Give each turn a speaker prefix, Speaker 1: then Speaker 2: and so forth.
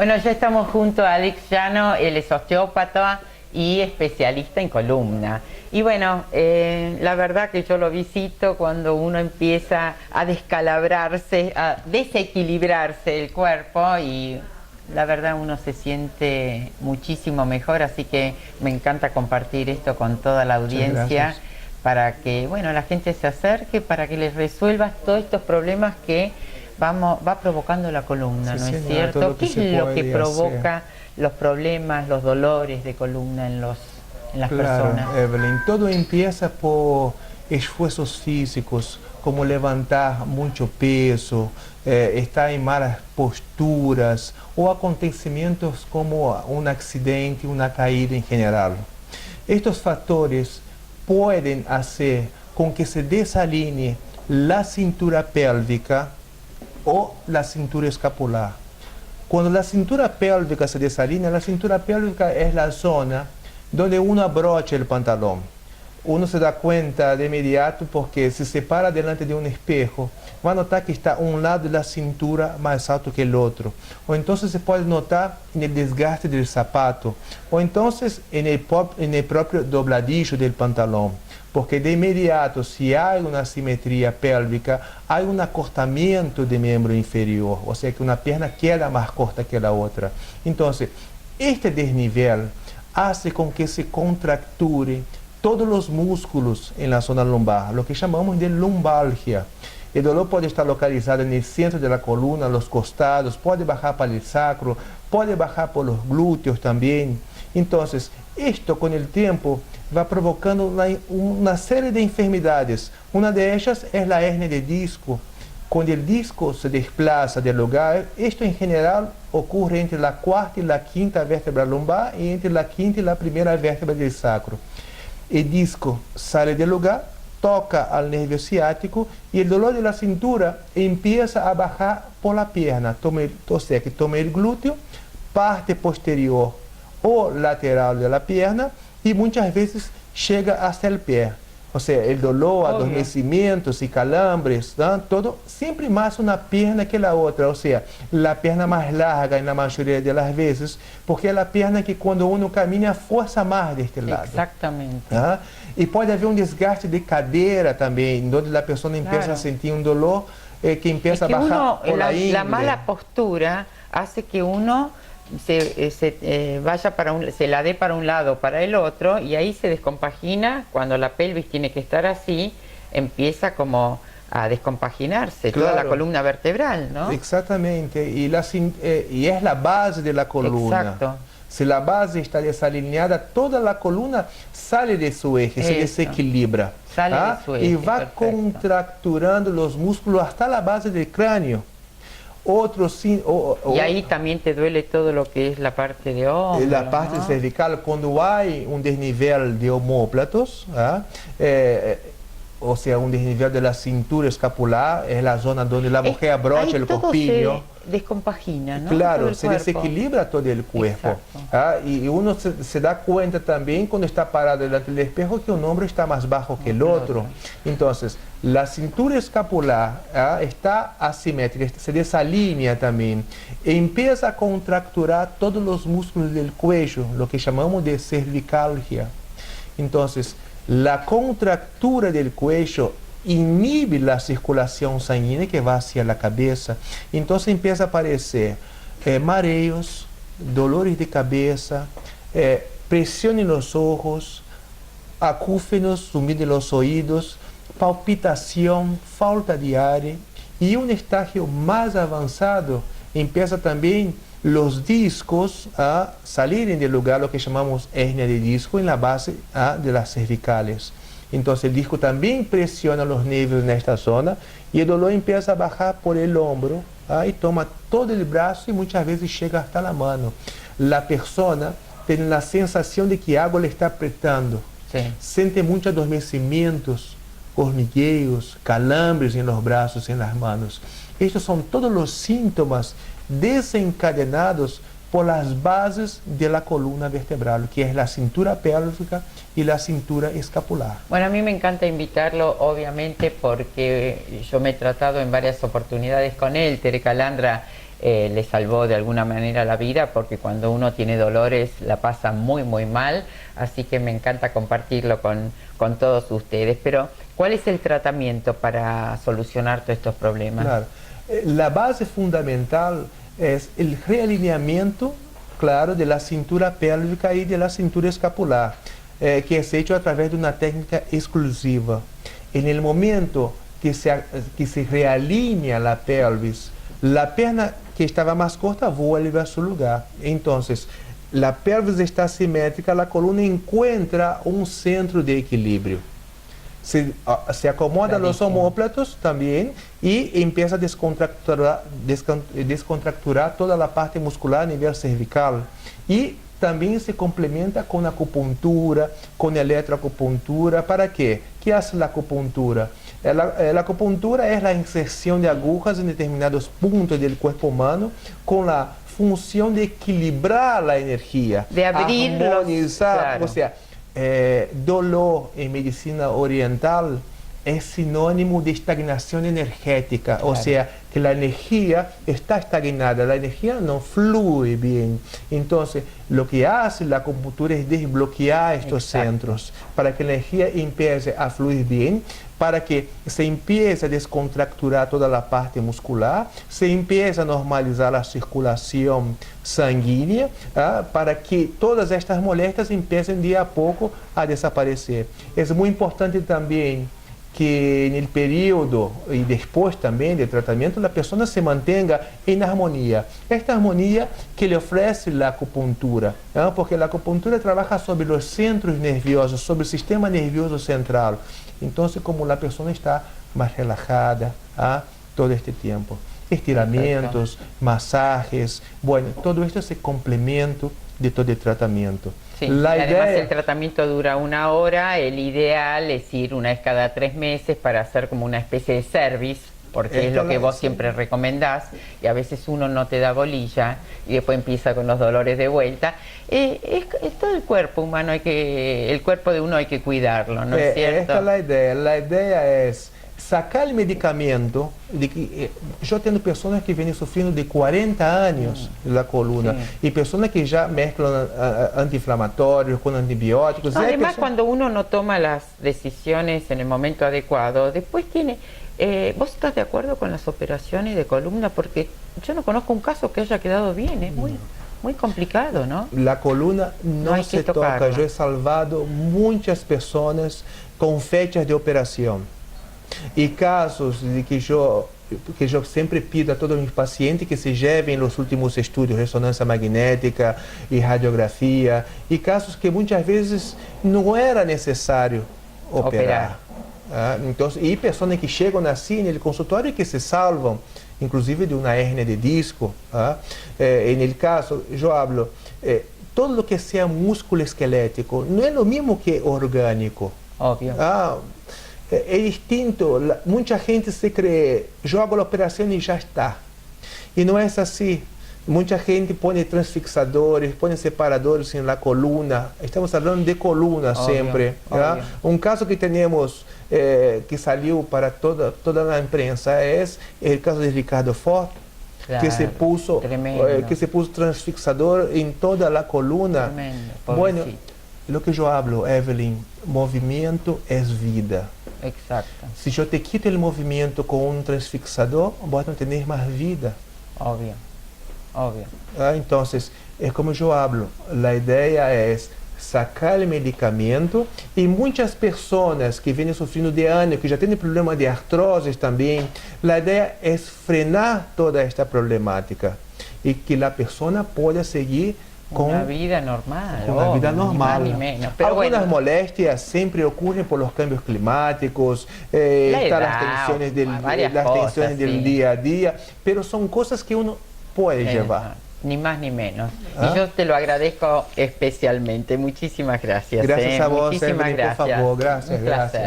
Speaker 1: Bueno, ya estamos junto a Alex Llano, él es osteópata y especialista en columna. Y bueno, la verdad que yo lo visito cuando uno empieza a descalabrarse, a desequilibrarse el cuerpo y la verdad uno se siente muchísimo mejor, así que me encanta compartir esto con toda la audiencia para que, bueno, la gente se acerque, para que les resuelvas todos estos problemas que va provocando la columna, ¿no es cierto? ¿Qué es lo que provoca los problemas, los dolores de columna en las personas?
Speaker 2: Evelyn, todo empieza por esfuerzos físicos, como levantar mucho peso, estar en malas posturas o acontecimientos como un accidente, una caída en general. Estos factores pueden hacer con que se desalinee la cintura pélvica o la cintura escapular. Cuando la cintura pélvica se desalinea, la cintura pélvica es la zona donde uno abrocha el pantalón. Uno se da cuenta de inmediato porque si se para delante de un espejo, va a notar que está un lado de la cintura más alto que el otro. O entonces se puede notar en el desgaste del zapato. O entonces en el propio dobladillo del pantalón. Porque de inmediato, si hay una asimetría pélvica, hay un acortamiento de miembro inferior. O sea que una pierna queda más corta que la otra. Entonces, este desnivel hace con que se contracture todos los músculos en la zona lumbar, lo que llamamos de lumbalgia. El dolor puede estar localizado en el centro de la columna, los costados, puede bajar para el sacro, puede bajar por los glúteos también. Entonces, esto con el tiempo va provocando una serie de enfermedades. Una de ellas es la hernia de disco. Cuando el disco se desplaza del lugar, esto en general ocurre entre la cuarta y la quinta vértebra lumbar y entre la quinta y la primera vértebra del sacro. El disco sale del lugar, toca al nervio ciático y el dolor de la cintura empieza a bajar por la pierna. O sea que toma el glúteo, parte posterior o lateral de la pierna y muchas veces llega hasta el pie. O sea, el dolor, adormecimientos y calambres, ¿no? Todo siempre más una pierna que la otra. O sea, la pierna más larga en la mayoría de las veces, porque es la pierna que cuando uno camina fuerza más de este lado.
Speaker 1: Exactamente.
Speaker 2: ¿Ah? Y puede haber un desgaste de cadera también, donde la persona empieza a sentir un dolor que empieza a bajar por la ingle.
Speaker 1: La mala postura hace que uno se la dé para un lado, para el otro, y ahí se descompagina. Cuando la pelvis tiene que estar así, empieza como a descompaginarse, toda la columna vertebral, ¿no?
Speaker 2: Exactamente, y es la base de la columna.
Speaker 1: Exacto.
Speaker 2: Si la base está desalineada, toda la columna sale de su eje, se desequilibra.
Speaker 1: Sale de su eje,
Speaker 2: y va contracturando los músculos hasta la base del cráneo.
Speaker 1: Y ahí también te duele todo lo que es la parte de hombro,
Speaker 2: la parte cervical, cuando hay un desnivel de omóplatos, o sea, un desnivel de la cintura escapular, es la zona donde la mujer abrocha el corpiño.
Speaker 1: Descompagina, ¿no?
Speaker 2: Claro, se desequilibra todo el cuerpo. Y uno se da cuenta también cuando está parado delante del espejo que un hombro está más bajo que el otro. Entonces, la cintura escapular está asimétrica, se desalinea también. E empieza a contracturar todos los músculos del cuello, lo que llamamos de cervicalgia. Entonces, la contractura del cuello inhibe la circulación sanguínea que va hacia la cabeza. Entonces empieza a aparecer mareos, dolores de cabeza, presión en los ojos, acúfenos, zumbido en los oídos, palpitación, falta de aire. Y un estágio más avanzado empieza también los discos a salir del lugar, lo que llamamos hernia de disco, en la base de las cervicales. Entonces el disco también presiona los nervios en esta zona y el dolor empieza a bajar por el hombro y toma todo el brazo y muchas veces llega hasta la mano. La persona tiene la sensación de que algo le está apretando. Siente muchos adormecimientos, hormigueos, calambres en los brazos, en las manos. Estos son todos los síntomas desencadenados por las bases de la columna vertebral, que es la cintura pélvica y la cintura escapular.
Speaker 1: Bueno, a mí me encanta invitarlo, obviamente, porque yo me he tratado en varias oportunidades con él. Tere Calandra le salvó de alguna manera la vida, porque cuando uno tiene dolores la pasa muy muy mal, así que me encanta compartirlo con todos ustedes. Pero, ¿cuál es el tratamiento para solucionar todos estos problemas?
Speaker 2: Claro. La base fundamental es el realineamiento, claro, de la cintura pélvica y de la cintura escapular, que es hecho a través de una técnica exclusiva. En el momento que se realinea la pelvis, la perna que estaba más corta vuelve a su lugar. Entonces, la pelvis está simétrica, la columna encuentra un centro de equilibrio. Se acomoda los omóplatos también y empieza a descontracturar toda la parte muscular a nivel cervical. Y también se complementa con acupuntura, con electroacupuntura. ¿Para qué? ¿Qué hace la acupuntura? La acupuntura es la inserción de agujas en determinados puntos del cuerpo humano con la función de equilibrar la energía,
Speaker 1: de abrir,
Speaker 2: armonizar,
Speaker 1: claro.
Speaker 2: O sea, dolor en medicina oriental es sinónimo de estagnación energética, claro. O sea, que la energía está estagnada, la energía no fluye bien. Entonces, lo que hace la acupuntura es desbloquear estos centros para que la energía empiece a fluir bien, para que se empiece a descontracturar toda la parte muscular, se empiece a normalizar la circulación sanguínea, para que todas estas molestias empiecen de a poco a desaparecer. Es muy importante también que en el periodo y después también del tratamiento la persona se mantenga en armonía. Esta armonía que le ofrece la acupuntura, ¿no? Porque la acupuntura trabaja sobre los centros nerviosos, sobre el sistema nervioso central. Entonces, como la persona está más relajada todo este tiempo. Estiramientos, masajes, bueno, todo esto es el complemento de todo el tratamiento.
Speaker 1: Sí, además el tratamiento dura 1 hora, el ideal es ir una vez cada 3 meses para hacer como una especie de service, porque es lo que vos siempre recomendás, y a veces uno no te da bolilla y después empieza con los dolores de vuelta. Es todo el cuerpo humano, el cuerpo de uno hay que cuidarlo, ¿no es cierto?
Speaker 2: Esta es la idea es sacar el medicamento. Yo tengo personas que vienen sufriendo de 40 años la columna, y personas que ya mezclan antiinflamatorios con antibióticos.
Speaker 1: Además, cuando uno no toma las decisiones en el momento adecuado, después tiene... ¿Vos estás de acuerdo con las operaciones de columna? Porque yo no conozco un caso que haya quedado bien, es muy complicado, ¿no?
Speaker 2: La columna no se toca. Yo he salvado muchas personas con fechas de operación. Y casos de que yo siempre pido a todos mis pacientes que se lleven los últimos estudios, resonancia magnética y radiografía, y casos que muchas veces no era necesario operar. Entonces, y personas que llegan así en el consultorio y que se salvan, inclusive de una hernia de disco. En el caso, yo hablo, todo lo que sea músculo esquelético no es lo mismo que orgánico.
Speaker 1: Obvio.
Speaker 2: Es distinto. Mucha gente se cree, yo hago la operación y ya está. Y no es así. Mucha gente pone transfixadores, pone separadores en la columna. Estamos hablando de columna siempre. Un caso que tenemos, que salió para toda la prensa, es el caso de Ricardo Ford, claro, que se puso transfixador en toda la columna.
Speaker 1: Tremendo,
Speaker 2: bueno, lo que yo hablo, Evelyn, movimiento es vida.
Speaker 1: Exacto.
Speaker 2: Si yo te quito el movimiento con un transfixador, vos no tenés más vida.
Speaker 1: Obvio. Obvio.
Speaker 2: Entonces, es como yo hablo, la idea es sacar el medicamento, y muchas personas que vienen sufriendo de años, que ya tienen problemas de artrosis también, la idea es frenar toda esta problemática y que la persona pueda seguir con
Speaker 1: una vida normal.
Speaker 2: Con una vida normal.
Speaker 1: Ni más ni menos. Pero
Speaker 2: algunas molestias siempre ocurren por los cambios climáticos, las tensiones del día a día, pero son cosas que uno puede llevar.
Speaker 1: Ni más ni menos. Y yo te lo agradezco especialmente. Muchísimas gracias.
Speaker 2: Gracias a vos,
Speaker 1: Muchísimas
Speaker 2: Evelyn, por favor. Gracias.
Speaker 1: Un placer.